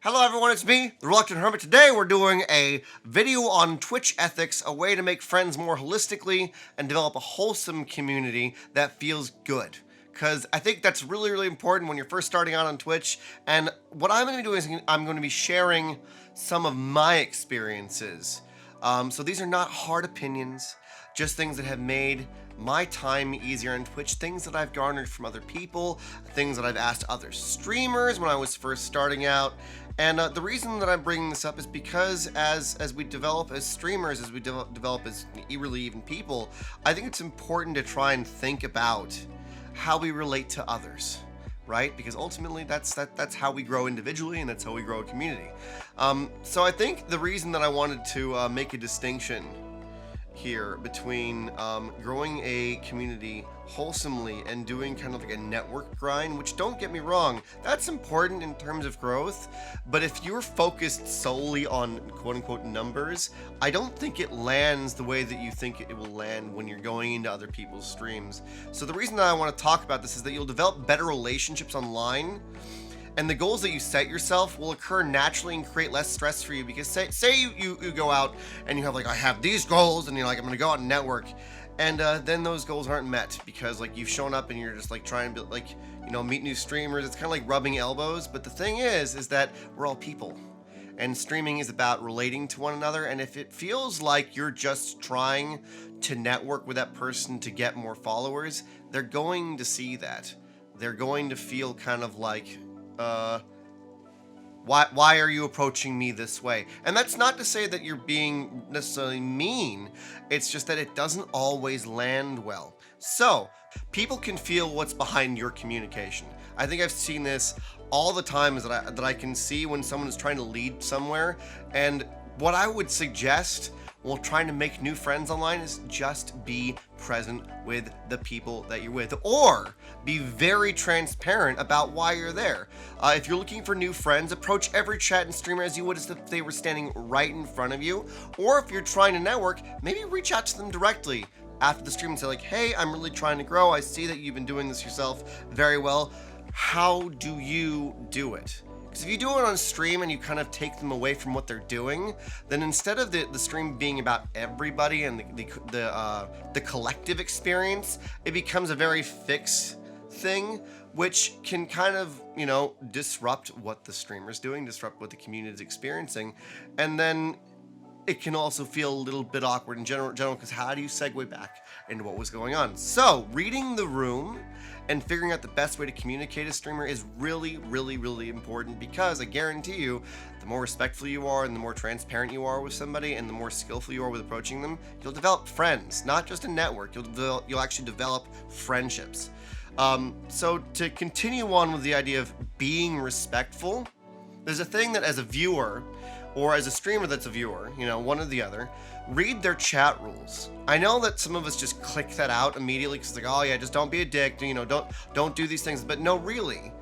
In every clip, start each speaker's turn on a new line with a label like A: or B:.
A: Hello everyone, it's me, the Reluctant Hermit. Today we're doing a video on Twitch ethics, a way to make friends more holistically and develop a wholesome community that feels good. Because I think that's really, really important when you're first starting out on Twitch. And what I'm going to be doing is I'm going to be sharing some of my experiences. So these are not hard opinions, just things that have made my time easier on Twitch, things that I've garnered from other people, things that I've asked other streamers when I was first starting out. And the reason that I'm bringing this up is because as we develop as streamers, as we develop as really even people, I think it's important to try and think about how we relate to others, right? Because ultimately that's how we grow individually, and that's how we grow a community. So I think the reason that I wanted to make a distinction here between growing a community wholesomely and doing kind of like a network grind, which, don't get me wrong, that's important in terms of growth, but if you're focused solely on quote-unquote numbers, I don't think it lands the way that you think it will land when you're going into other people's streams. So the reason that I want to talk about this is that you'll develop better relationships online, and the goals that you set yourself will occur naturally and create less stress for you. Because say you go out and you have like, I have these goals, and you're like, I'm gonna go out and network, and then those goals aren't met because like you've shown up and you're just like trying to like, meet new streamers. It's kind of like rubbing elbows. But the thing is that we're all people, and streaming is about relating to one another. And if it feels like you're just trying to network with that person to get more followers, they're going to see that. They're going to feel kind of like, why are you approaching me this way? And that's not to say that you're being necessarily mean. It's just that it doesn't always land well. So people can feel what's behind your communication. I think I've seen this all the time, is that I can see when someone is trying to lead somewhere. And what I would suggest while trying to make new friends online is just be present with the people that you're with, or be very transparent about why you're there. If you're looking for new friends, approach every chat and streamer as you would as if they were standing right in front of you. Or if you're trying to network, maybe reach out to them directly after the stream and say like, hey, I'm really trying to grow. I see that you've been doing this yourself very well. How do you do it? Because if you do it on stream and you kind of take them away from what they're doing, then instead of the stream being about everybody and the collective experience, it becomes a very fixed thing, which can kind of, disrupt what the streamer's doing, disrupt what the community is experiencing. And then it can also feel a little bit awkward in general, because how do you segue back into what was going on? So reading the room and figuring out the best way to communicate a streamer is really, really, really important, because I guarantee you, the more respectful you are and the more transparent you are with somebody and the more skillful you are with approaching them, you'll develop friends, not just a network. You'll actually develop friendships. So to continue on with the idea of being respectful, there's a thing that as a viewer, or as a streamer that's a viewer, one or the other, read their chat rules. I know that some of us just click that out immediately because it's like, oh yeah, just don't be a dick, don't do these things. But no, really,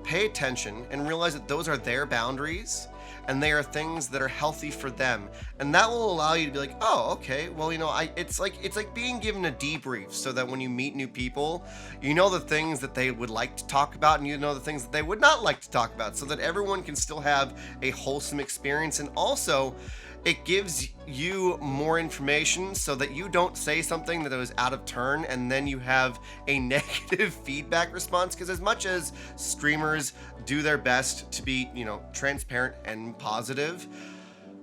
A: pay attention and realize that those are their boundaries and they are things that are healthy for them. And that will allow you to be like, oh, okay, well, it's like being given a debrief, so that when you meet new people, you know the things that they would like to talk about and you know the things that they would not like to talk about, so that everyone can still have a wholesome experience. And also, it gives you more information so that you don't say something that was out of turn and then you have a negative feedback response. Because as much as streamers do their best to be, transparent and positive,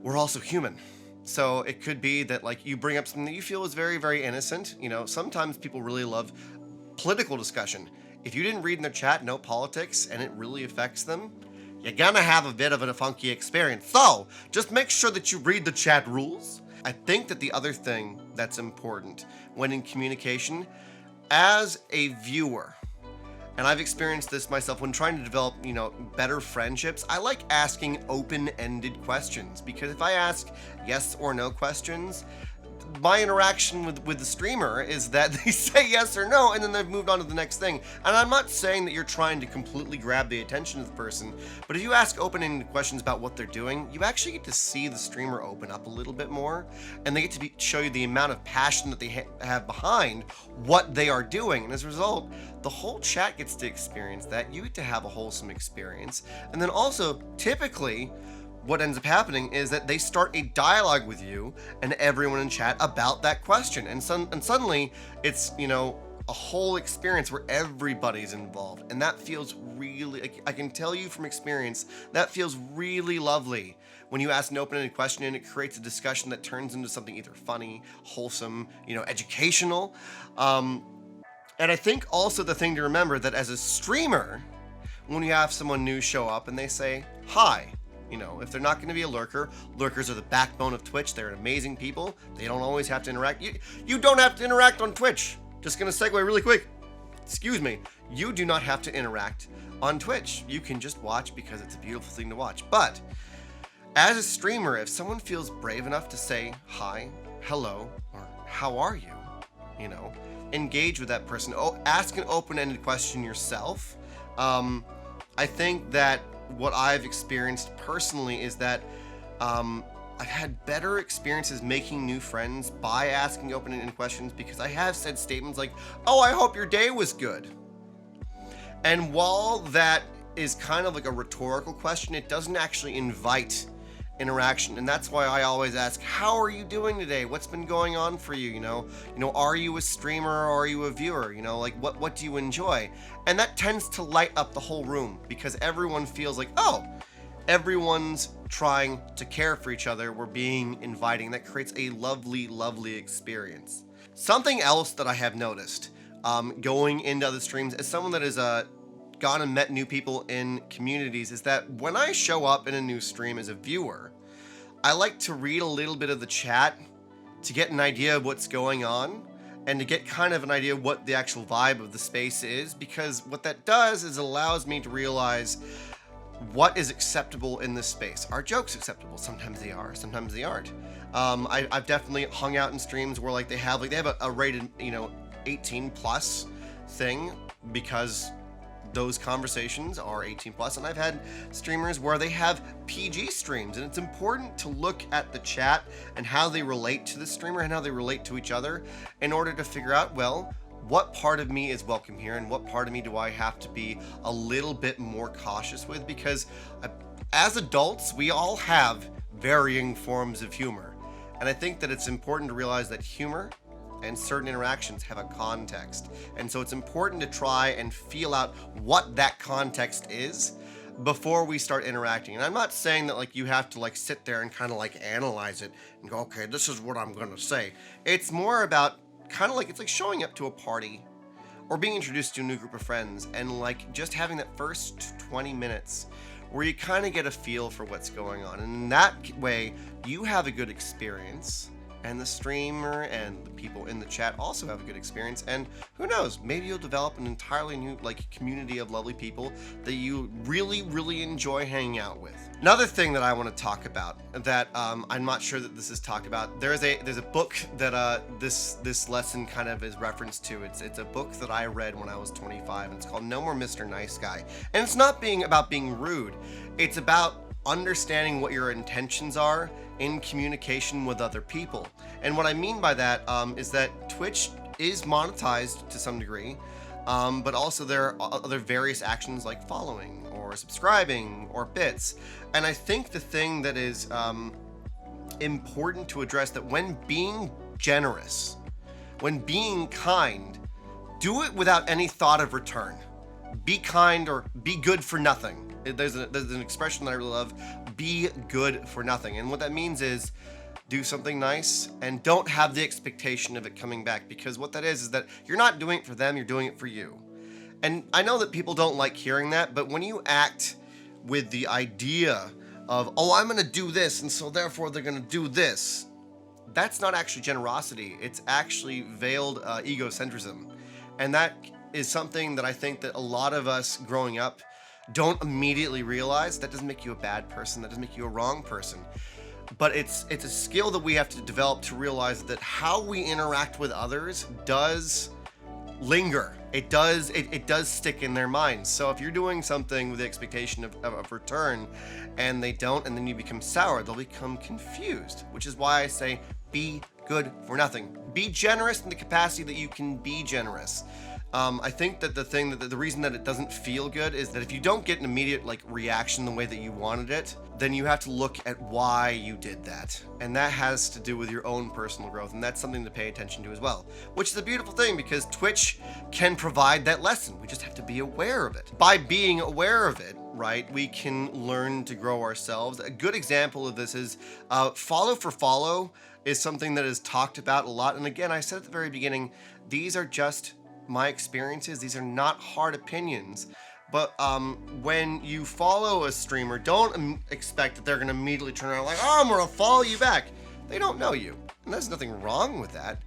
A: we're also human. So it could be that like you bring up something that you feel is very, very innocent. Sometimes people really love political discussion. If you didn't read in their chat, no politics, and it really affects them, you're gonna have a bit of a funky experience. So just make sure that you read the chat rules. I think that the other thing that's important when in communication, as a viewer, and I've experienced this myself when trying to develop, better friendships, I like asking open-ended questions, because if I ask yes or no questions, my interaction with the streamer is that they say yes or no, and then they've moved on to the next thing. And I'm not saying that you're trying to completely grab the attention of the person, but if you ask open-ended questions about what they're doing, you actually get to see the streamer open up a little bit more, and they get to show you the amount of passion that they have behind what they are doing. And as a result, the whole chat gets to experience that. You get to have a wholesome experience. And then also, typically, what ends up happening is that they start a dialogue with you and everyone in chat about that question. And suddenly it's, a whole experience where everybody's involved. And that feels really, I can tell you from experience, that feels really lovely. When you ask an open-ended question and it creates a discussion that turns into something either funny, wholesome, educational. And I think also the thing to remember that as a streamer, when you have someone new show up and they say, hi, if they're not going to be a lurker, lurkers are the backbone of Twitch. They're amazing people. They don't always have to interact. You don't have to interact on Twitch. Just going to segue really quick. Excuse me. You do not have to interact on Twitch. You can just watch because it's a beautiful thing to watch. But as a streamer, if someone feels brave enough to say hi, hello, or how are you, engage with that person. Ask an open-ended question yourself. I think that what I've experienced personally is that I've had better experiences making new friends by asking open-ended questions, because I have said statements like, oh, I hope your day was good. And while that is kind of like a rhetorical question, it doesn't actually invite interaction. And that's why I always ask, how are you doing today? What's been going on for you? Are you a streamer or are you a viewer? What do you enjoy? And that tends to light up the whole room, because everyone feels like, oh, everyone's trying to care for each other. We're being inviting. That creates a lovely, lovely experience. Something else that I have noticed going into other streams as someone that has gone and met new people in communities is that when I show up in a new stream as a viewer, I like to read a little bit of the chat to get an idea of what's going on and to get kind of an idea of what the actual vibe of the space is, because what that does is it allows me to realize what is acceptable in this space. Are jokes acceptable? Sometimes they are, sometimes they aren't. I've definitely hung out in streams where they have a rated 18 plus thing, because those conversations are 18 plus, and I've had streamers where they have PG streams, and it's important to look at the chat and how they relate to the streamer and how they relate to each other in order to figure out, well, what part of me is welcome here and what part of me do I have to be a little bit more cautious with, because as adults, we all have varying forms of humor. And I think that it's important to realize that humor and certain interactions have a context. And so it's important to try and feel out what that context is before we start interacting. And I'm not saying that you have to sit there and kind of analyze it and go, okay, this is what I'm going to say. It's more about kind of it's like showing up to a party or being introduced to a new group of friends and just having that first 20 minutes where you kind of get a feel for what's going on. And in that way, you have a good experience, and the streamer and the people in the chat also have a good experience. And who knows, maybe you'll develop an entirely new community of lovely people that you really, really enjoy hanging out with. Another thing that I want to talk about that I'm not sure that this is talked about, there's a book that this lesson kind of is referenced to. It's a book that I read when I was 25, and it's called No More Mr. Nice Guy. And it's not about being rude. It's about understanding what your intentions are in communication with other people. And what I mean by that is that Twitch is monetized to some degree, but also there are other various actions like following or subscribing or bits. And I think the thing that is important to address, that when being generous, when being kind, do it without any thought of return. Be kind or be good for nothing. There's an expression that I really love, be good for nothing. And what that means is do something nice and don't have the expectation of it coming back, because what that is that you're not doing it for them, you're doing it for you. And I know that people don't like hearing that, but when you act with the idea of, oh, I'm going to do this, and so therefore they're going to do this, that's not actually generosity. It's actually veiled egocentrism. And that is something that I think that a lot of us growing up don't immediately realize. That doesn't make you a bad person. That doesn't make you a wrong person. but it's a skill that we have to develop to realize that how we interact with others does linger. It does stick in their minds. So if you're doing something with the expectation of return and they don't, and then you become sour, they'll become confused, which is why I say be good for nothing. Be generous in the capacity that you can be generous. I think that the reason that it doesn't feel good is that if you don't get an immediate reaction the way that you wanted it, then you have to look at why you did that. And that has to do with your own personal growth. And that's something to pay attention to as well, which is a beautiful thing because Twitch can provide that lesson. We just have to be aware of it. By being aware of it, right, we can learn to grow ourselves. A good example of this is follow for follow is something that is talked about a lot. And again, I said at the very beginning, these are just my experiences. These are not hard opinions. But when you follow a streamer, don't expect that they're going to immediately turn around like, oh, I'm going to follow you back. They don't know you. And there's nothing wrong with that.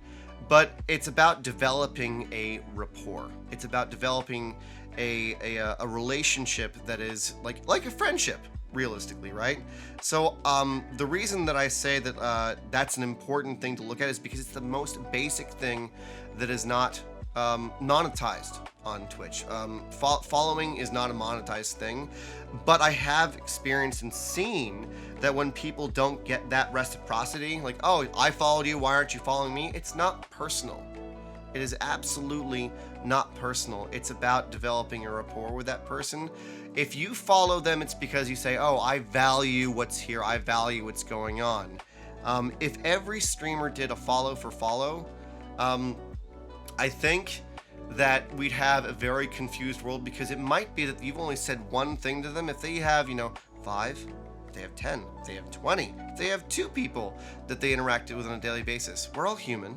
A: But it's about developing a rapport. It's about developing a relationship that is like a friendship, realistically, right? So the reason that I say that that's an important thing to look at is because it's the most basic thing that is not monetized on Twitch. Following is not a monetized thing, but I have experienced and seen that when people don't get that reciprocity, like, oh, I followed you, why aren't you following me? It's not personal. It is absolutely not personal. It's about developing a rapport with that person. If you follow them, it's because you say, oh, I value what's here. I value what's going on. If every streamer did a follow for follow, I think that we'd have a very confused world because it might be that you've only said one thing to them. If they have, 5, if they have 10, if they have 20, if they have 2 people that they interacted with on a daily basis. We're all human.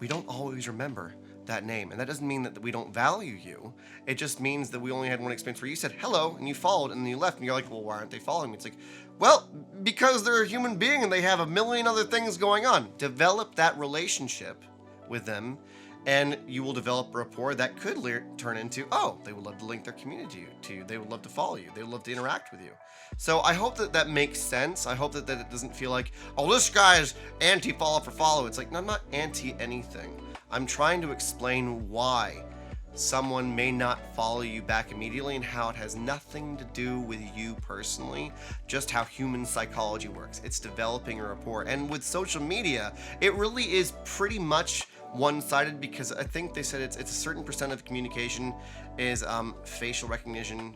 A: We don't always remember that name. And that doesn't mean that we don't value you. It just means that we only had one experience where you said hello and you followed and then you left and you're like, well, why aren't they following me? It's like, well, because they're a human being and they have a million other things going on. Develop that relationship with them and you will develop a rapport that could turn into, oh, they would love to link their community to you. They would love to follow you. They would love to interact with you. So I hope that makes sense. I hope that it doesn't feel like, oh, this guy is anti-follow for follow. It's like, no, I'm not anti anything. I'm trying to explain why someone may not follow you back immediately and how it has nothing to do with you personally, just how human psychology works. It's developing a rapport. And with social media, it really is pretty much one-sided because I think they said it's a certain percent of communication is facial recognition,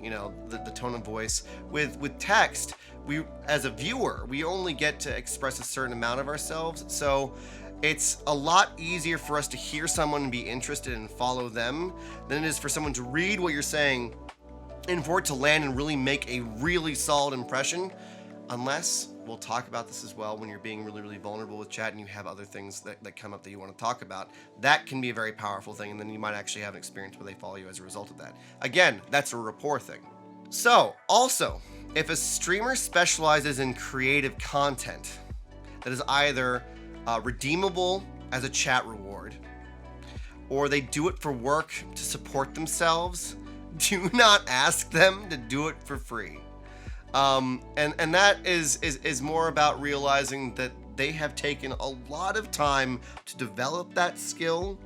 A: the tone of voice. With text, we as a viewer, we only get to express a certain amount of ourselves. So it's a lot easier for us to hear someone and be interested and follow them than it is for someone to read what you're saying and for it to land and really make a really solid impression, unless we'll talk about this as well when you're being really, really vulnerable with chat and you have other things that come up that you want to talk about. That can be a very powerful thing, and then you might actually have an experience where they follow you as a result of that. Again, that's a rapport thing. So, also, if a streamer specializes in creative content that is either redeemable as a chat reward, or they do it for work to support themselves, do not ask them to do it for free. And that is more about realizing that they have taken a lot of time to develop that skill.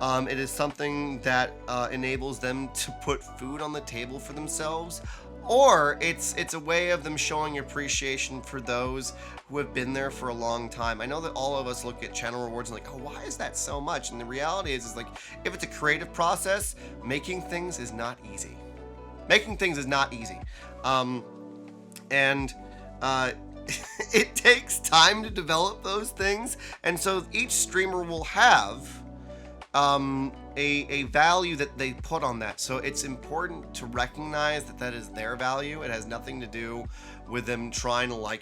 A: It is something that enables them to put food on the table for themselves, or it's a way of them showing appreciation for those who have been there for a long time. I know that all of us look at channel rewards and like, oh, why is that so much? And the reality is like, if it's a creative process, making things is not easy. And it takes time to develop those things, and so each streamer will have a value that they put on that. So it's important to recognize that is their value. It has nothing to do with them trying to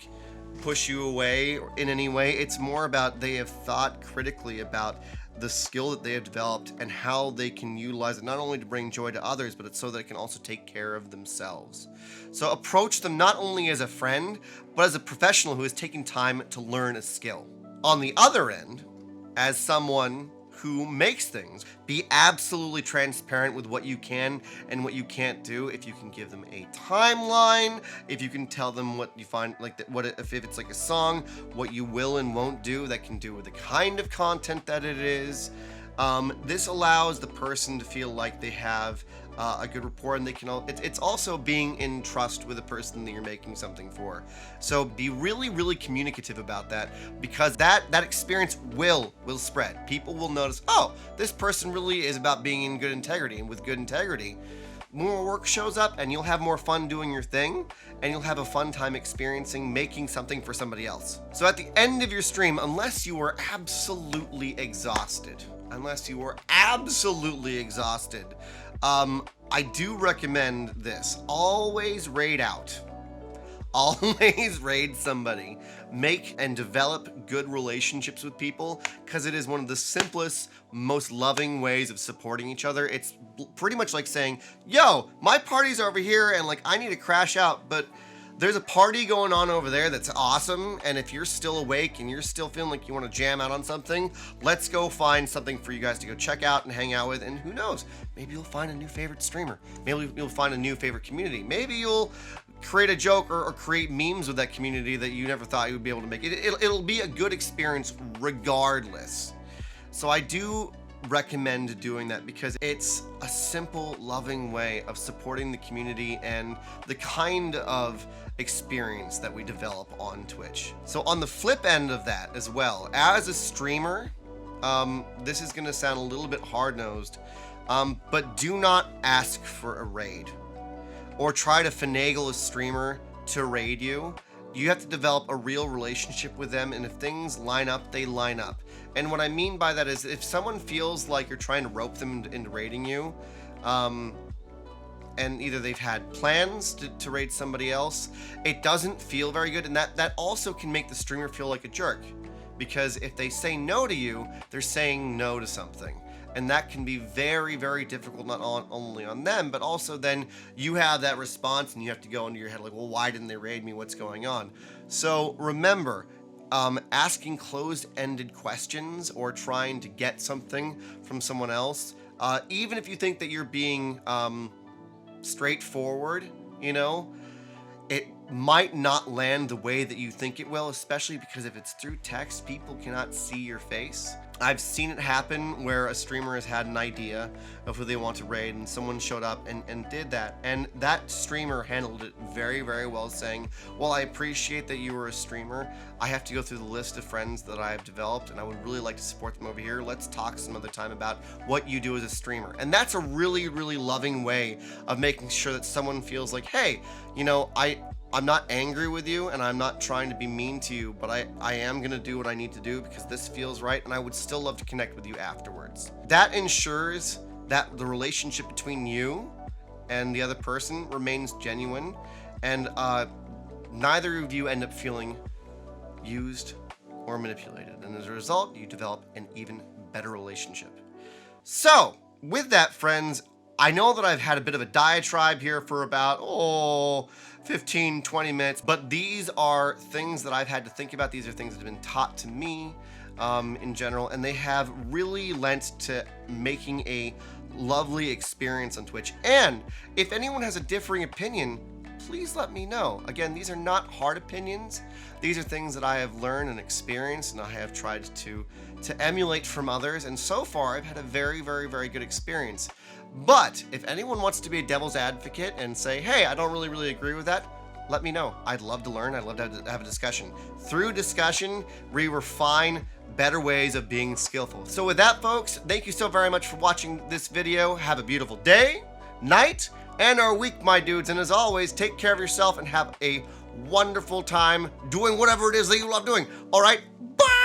A: push you away in any way. It's more about they have thought critically about the skill that they have developed and how they can utilize it, not only to bring joy to others, but it's so that it can also take care of themselves. So approach them not only as a friend, but as a professional who is taking time to learn a skill. On the other end, as someone who makes things. Be absolutely transparent with what you can and what you can't do. If you can give them a timeline, if you can tell them what you find, like that, what if it's like a song, what you will and won't do that can do with the kind of content that it is. This allows the person to feel like they have a good rapport, and they can. It's also being in trust with the person that you're making something for. So be really, really communicative about that, because that experience will spread. People will notice, oh, this person really is about being in good integrity, and with good integrity, more work shows up, and you'll have more fun doing your thing, and you'll have a fun time experiencing making something for somebody else. So at the end of your stream, unless you are absolutely exhausted, I do recommend this. Always raid out. Always raid somebody. Make and develop good relationships with people, because it is one of the simplest, most loving ways of supporting each other. It's pretty much like saying, yo, my party's over here and like I need to crash out, but there's a party going on over there that's awesome, and if you're still awake and you're still feeling like you want to jam out on something, let's go find something for you guys to go check out and hang out with, and who knows, maybe you'll find a new favorite streamer. Maybe you'll find a new favorite community. Maybe you'll create a joke or create memes with that community that you never thought you would be able to make. It'll be a good experience regardless. So I do recommend doing that, because it's a simple, loving way of supporting the community and the kind of experience that we develop on Twitch. So on the flip end of that as well, as a streamer, this is going to sound a little bit hard-nosed, but do not ask for a raid or try to finagle a streamer to raid you. You have to develop a real relationship with them, and if things line up, they line up. And what I mean by that is, if someone feels like you're trying to rope them into raiding you, and either they've had plans to raid somebody else, it doesn't feel very good, and that also can make the streamer feel like a jerk, because if they say no to you, they're saying no to something. And that can be very, very difficult, not only on them, but also then you have that response and you have to go into your head like, well, why didn't they raid me? What's going on? So remember, asking closed-ended questions or trying to get something from someone else, even if you think that you're being straightforward, you know, it might not land the way that you think it will, especially because if it's through text, people cannot see your face. I've seen it happen where a streamer has had an idea of who they want to raid, and someone showed up and did that. And that streamer handled it very, very well, saying, well, I appreciate that you were a streamer. I have to go through the list of friends that I've developed, and I would really like to support them over here. Let's talk some other time about what you do as a streamer. And that's a really, really loving way of making sure that someone feels like, hey, you know, I'm not angry with you, and I'm not trying to be mean to you, but I am going to do what I need to do because this feels right, and I would still love to connect with you afterwards. That ensures that the relationship between you and the other person remains genuine, and neither of you end up feeling used or manipulated. And as a result, you develop an even better relationship. So, with that, friends, I know that I've had a bit of a diatribe here for about, 15, 20 minutes, but these are things that I've had to think about. These are things that have been taught to me in general, and they have really lent to making a lovely experience on Twitch. And if anyone has a differing opinion, please let me know. Again, these are not hard opinions. These are things that I have learned and experienced, and I have tried to emulate from others, and so far I've had a very, very, very good experience. But if anyone wants to be a devil's advocate and say, hey, I don't really agree with that, let me know. I'd love to learn. I'd love to have a discussion. Through discussion, we refine better ways of being skillful. So with that, folks, thank you so very much for watching this video. Have a beautiful day, night, and our week, my dudes. And as always, take care of yourself and have a wonderful time doing whatever it is that you love doing. All right, bye!